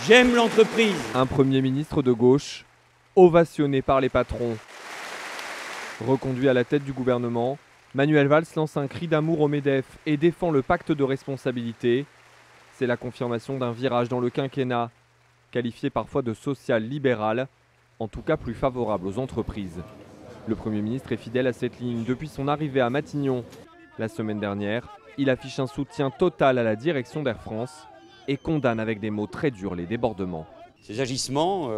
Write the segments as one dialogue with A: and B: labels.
A: J'aime l'entreprise.
B: Un Premier ministre de gauche, ovationné par les patrons. Reconduit à la tête du gouvernement, Manuel Valls lance un cri d'amour au MEDEF et défend le pacte de responsabilité. C'est la confirmation d'un virage dans le quinquennat, qualifié parfois de social-libéral, en tout cas plus favorable aux entreprises. Le Premier ministre est fidèle à cette ligne depuis son arrivée à Matignon. La semaine dernière, il affiche un soutien total à la direction d'Air France et condamne avec des mots très durs les débordements.
A: Ces agissements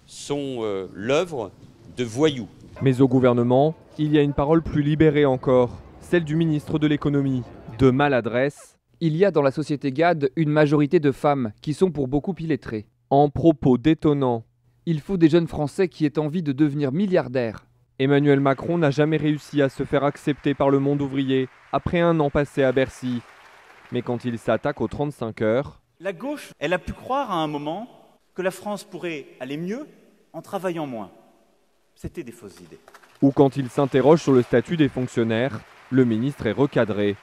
A: sont l'œuvre de voyous.
B: Mais au gouvernement, il y a une parole plus libérée encore, celle du ministre de l'économie. De maladresse.
C: Il y a dans la société GAD une majorité de femmes qui sont pour beaucoup illettrées.
B: En propos détonnants.
C: Il faut des jeunes Français qui aient envie de devenir milliardaires.
B: Emmanuel Macron n'a jamais réussi à se faire accepter par le monde ouvrier après un an passé à Bercy. Mais quand il s'attaque aux 35 heures...
D: La gauche, elle a pu croire à un moment que la France pourrait aller mieux en travaillant moins. C'était des fausses idées.
B: Ou quand il s'interroge sur le statut des fonctionnaires, le ministre est recadré.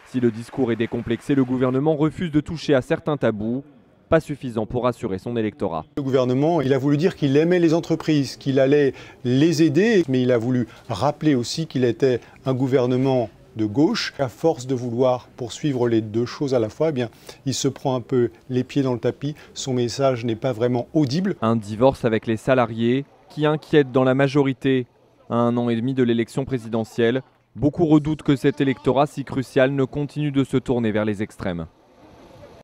B: Si le discours est décomplexé, le gouvernement refuse de toucher à certains tabous, pas suffisant pour rassurer son électorat.
E: Le gouvernement, il a voulu dire qu'il aimait les entreprises, qu'il allait les aider, mais il a voulu rappeler aussi qu'il était un gouvernement de gauche. À force de vouloir poursuivre les deux choses à la fois, eh bien, il se prend un peu les pieds dans le tapis. Son message n'est pas vraiment audible.
B: Un divorce avec les salariés qui inquiète dans la majorité. À un an et demi de l'élection présidentielle, beaucoup redoutent que cet électorat si crucial ne continue de se tourner vers les extrêmes.